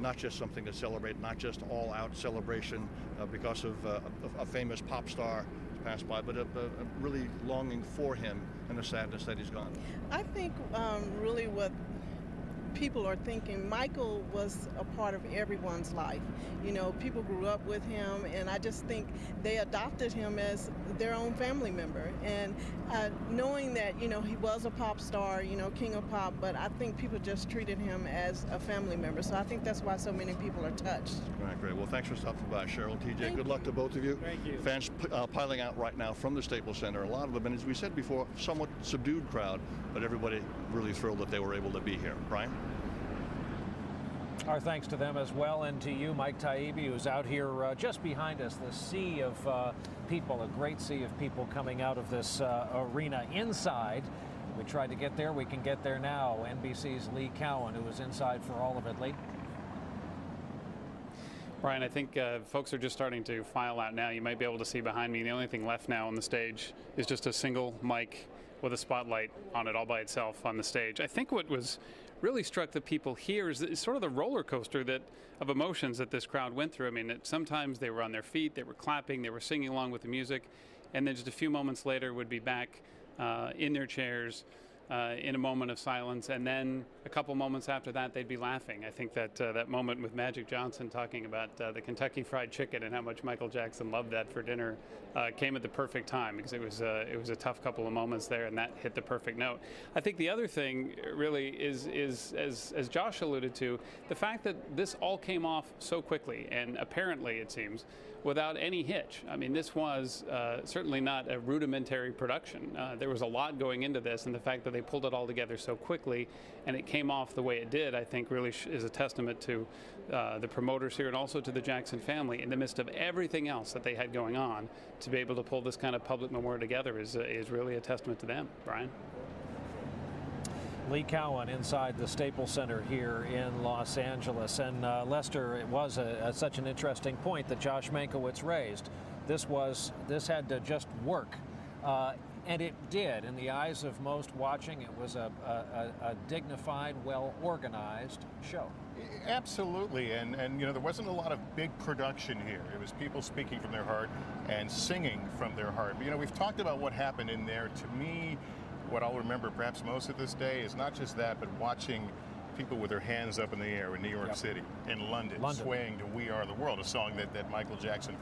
not just something to celebrate, not just all-out celebration because of a famous pop star passed by, but really longing for him and the sadness that he's gone. I think really what people are thinking, Michael was a part of everyone's life. You know, people grew up with him, and I just think they adopted him as their own family member. And knowing that, you know, he was a pop star, you know, king of pop, but I think people just treated him as a family member. So I think that's why so many people are touched. Right, great. Well, thanks for stopping by, Cheryl, TJ. Thank Good you. luck to both of you. Thank you. Fans piling out right now from the Staples Center. A lot of them, and as we said before, somewhat subdued crowd, but everybody really thrilled that they were able to be here. Brian? Our thanks to them as well, and to you, Mike Taibbi, who's out here just behind us. The sea of people, a great sea of people coming out of this arena inside. We tried to get there. We can get there now. NBC's Lee Cowan, who was inside for all of it. Lee? Brian, I think folks are just starting to file out now. You might be able to see behind me. The only thing left now on the stage is just a single mic with a spotlight on it all by itself on the stage. I think what was really struck the people here is sort of the roller coaster of emotions that this crowd went through. I mean, sometimes they were on their feet, they were clapping, they were singing along with the music, and then just a few moments later would be back in their chairs in a moment of silence, and then a couple moments after that they'd be laughing. I think that that moment with Magic Johnson talking about the Kentucky Fried Chicken and how much Michael Jackson loved that for dinner came at the perfect time, because it was a tough couple of moments there, and that hit the perfect note. I think the other thing really is as Josh alluded to, the fact that this all came off so quickly, and apparently it seems without any hitch. I mean, this was certainly not a rudimentary production. There was a lot going into this, and the fact that they pulled it all together so quickly and it came off the way it did, I think really is a testament to the promoters here and also to the Jackson family in the midst of everything else that they had going on. To be able to pull this kind of public memorial together is really a testament to them. Brian? Lee Cowan inside the Staples Center here in Los Angeles. And Lester, it was such an interesting point that Josh Mankiewicz raised. This had to just work. And it did. In the eyes of most watching, it was a dignified, well-organized show. Absolutely, and you know, there wasn't a lot of big production here. It was people speaking from their heart and singing from their heart. But, you know, we've talked about what happened in there. To me, what I'll remember perhaps most of this day is not just that, but watching people with their hands up in the air in New York City, in London, swaying to We Are the World, a song that Michael Jackson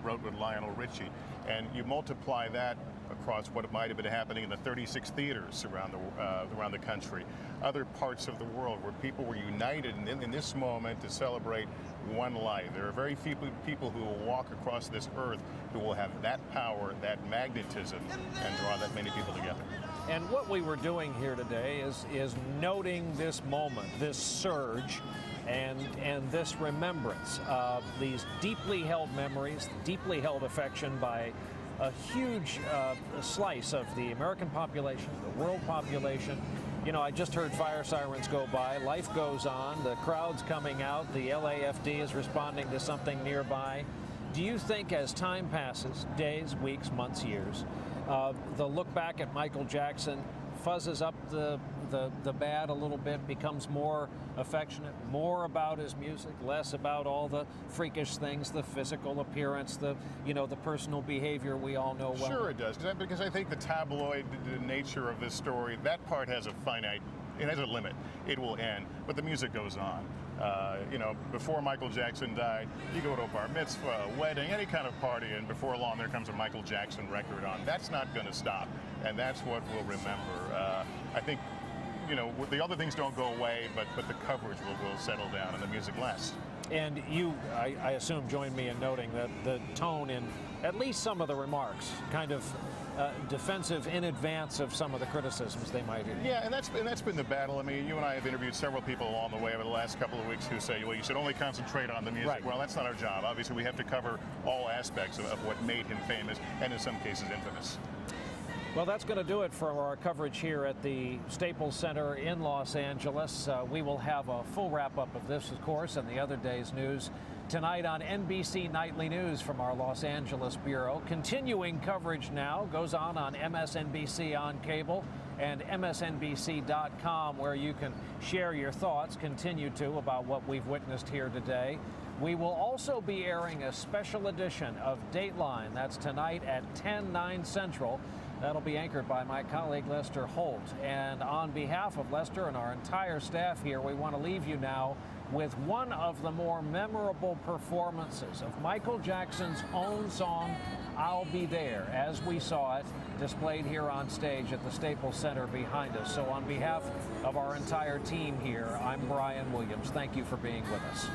wrote with Lionel Richie. And you multiply that across what might have been happening in the 36 theaters around the country, other parts of the world where people were united in this moment to celebrate one life. There are very few people who will walk across this earth who will have that power, that magnetism, and draw that many people together. And what we were doing here today is noting this moment, this surge, and this remembrance of these deeply held memories, deeply held affection by a huge slice of the American population, the world population. You know, I just heard fire sirens go by. Life goes on. The crowd's coming out. The LAFD is responding to something nearby. Do you think as time passes, days, weeks, months, years, the look back at Michael Jackson fuzzes up the bad a little bit, becomes more affectionate, more about his music, less about all the freakish things, the physical appearance, the personal behavior we all know well? Sure it does, because I think the tabloid nature of this story, that part has a finite, it has a limit. It will end, but the music goes on. Before Michael Jackson died, you go to a bar mitzvah, a wedding, any kind of party, and before long there comes a Michael Jackson record on. That's not going to stop, and that's what we'll remember. I think, the other things don't go away, but the coverage will settle down and the music lasts. And you, I assume, join me in noting that the tone in at least some of the remarks kind of defensive in advance of some of the criticisms they might hear. Yeah, and that's been the battle. I mean, you and I have interviewed several people along the way over the last couple of weeks who say, well, you should only concentrate on the music. Right. Well, that's not our job. Obviously, we have to cover all aspects of what made him famous and in some cases infamous. Well, that's going to do it for our coverage here at the Staples Center in Los Angeles. We will have a full wrap-up of this, of course, and the other day's news tonight on NBC Nightly News from our Los Angeles bureau. Continuing coverage now goes on MSNBC on cable, and MSNBC.com, where you can share your thoughts, continue to, about what we've witnessed here today. We will also be airing a special edition of Dateline. That's tonight at 10/9 Central. That'll be anchored by my colleague Lester Holt. And on behalf of Lester and our entire staff here, we want to leave you now with one of the more memorable performances of Michael Jackson's own song, I'll Be There, as we saw it displayed here on stage at the Staples Center behind us. So on behalf of our entire team here, I'm Brian Williams. Thank you for being with us.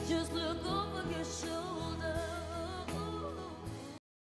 Just look over your shoulder.